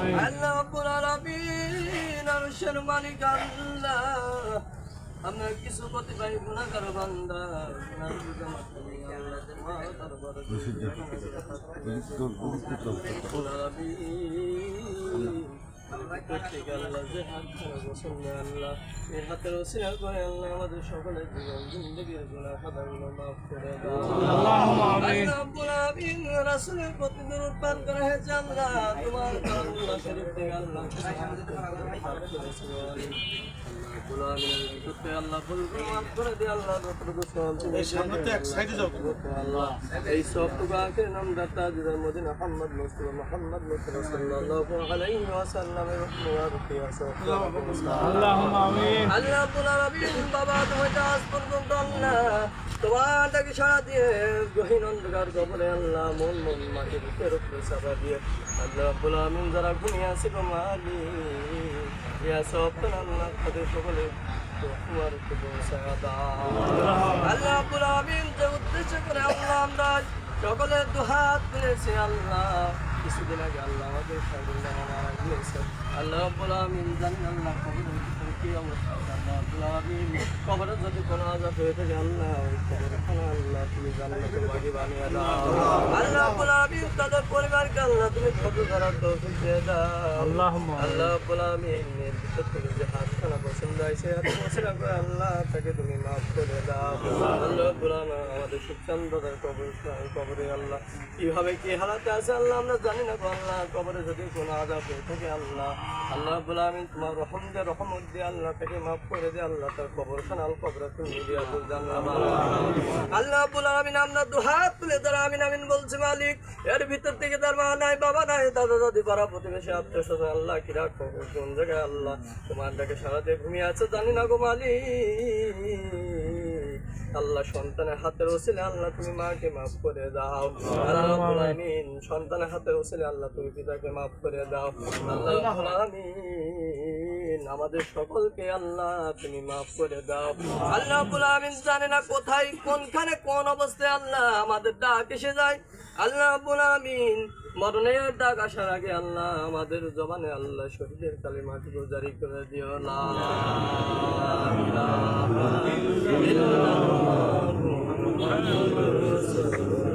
আল্লাহ রাব্বুল আলামিন আরশের মালিক আল্লাহ আমরা কিছু কতিপয় গুনাহগার বান্দা গুনাহ বুঝে মাত্রই আল্লাহ তোমার দরবারে প্রত্যেকে আল্লাহ যে হাত খানা পছন্দ আল্লাহ এই হাতের ওসিলা করে আল্লাহ আমাদের সকলের জীবন জিন্দেগির গুনাহ খাতাগুলো মাফ করে দাও। আল্লাহুম্মা আমিন। রাব্বুল আলামিন রাসূলের প্রতি দরুদ পাঠ করা হয়েছে আল্লাহ তোমার কালামুল্লাহ শরীফ থেকে আল্লাহ আল্লাহ ভুলকে মাফ করে দিয়ে আল্লাহ যতটুকু আল্লাহ এই সবটুকু আখের নাম দাতা জিদার মদিনা মুহাম্মদ মুস্তাফা সাল্লাল্লাহু আলাইহি ওয়াসাল্লামের আল্লাহুম্মা আমিন। আল্লাহ রাব্বুল আলামিন বাবা তুমি আজ পর্যন্ত আল্লাহ তোমার ডাকে সাড়া দিয়ে গহীন অন্ধকার কবরে আল্লাহ মন মাটির উপরে চাপা দিয়ে আল্লাহ রাব্বুল আলামিন যারা ঘুমিয়ে আছে গো মালিক ইয়া সব আল্লাহ তাদের সকলে তোমার আল্লাহ রাব্বুল আলামিন যে উদ্দেশ্য করে আল্লাহ আমরা সকলে দুহাত তুলেছি আল্লাহ কিছুদিন আগে আল্লাহ আমাদের সাইদুল্লাহ মারা গিয়েছে আল্লাহ রাব্বুল আলামিন জানেন আল্লাহ কবরের ভিতরে কি অবস্থা আল্লাহ রাব্বুল আলামিন কবরে যদি কোনো আযাব হয়ে থাকে আল্লাহ ওই কবরখানা আল্লাহ তুমি জান্নাতের বাড়ি বানিয়ে দাও আল্লাহ রাব্বুল আলামিন তাদের পরিবারকে আল্লাহ তুমি কবর ধরার তৌফিক দিয়ে দাও আল্লাহুম্মা আল্লাহ রাব্বুল আলামিন এর ভিতর থেকে যে হাতখানা পছন্দ হয়েছে হাত পছন্দ করে আল্লাহ তাকে তুমি মাফ করে দাও আল্লাহ রাব্বুল আলামিন আমাদের সুখচান্দার কবরে আল্লাহ কিভাবে কি হালাতে আছে আল্লাহ আমরা জানি না আল্লাহ কবরে যদি কোনো আযাব হয়ে থাকে আল্লাহ আল্লাহ রাব্বুল আলামিন তোমার রহমত দিয়ে আল্লাহ তাকে মাফ করে দে আল্লাহ তার কবরখানা কবরে তুমি দিয়া দাও জান্নাত আল্লাহ রাব্বুল আলামিন আমরা দুহাত তুলে ধরে আমিন আমিন বলছি মালিক এর ভিতর থেকে তার মা নাই বাবা নাই দাদা দাদি পাড়া প্রতিবেশী আত্মীয় স্বজন আল্লাহ কি রাখো কোন জায়গায় আল্লাহ তোমার ডাকে সারা দিয়ে ঘুমিয়ে আছে জানি না গো মালিক আল্লাহ সন্তানের হাতের ওসিলে আল্লাহ তুমি মাকে মাফ করে দাও আল্লাহ রাব্বুল আলামিন সন্তানের হাতের ওসিলে আল্লাহ তুমি পিতাকে মাফ করে দাও আল্লাহ রাব্বুল আলামিন আমাদের সকলকে আল্লাহ তুমি মাফ করে দাও আল্লাহ রাব্বুল আলামিন জানে না কোথায় কোনখানে কোন অবস্থায় আল্লাহ আমাদের ডাক এসে যায় আল্লাহ রাব্বুল আলামিন মরণের ডাক আসার আগে আল্লাহ আমাদের জবানে আল্লাহ শহীদের কালিমাটুকু জারি করে দিও লা ইলাহা ইল্লাল্লাহু মুহাম্মাদুর রাসূলুল্লাহ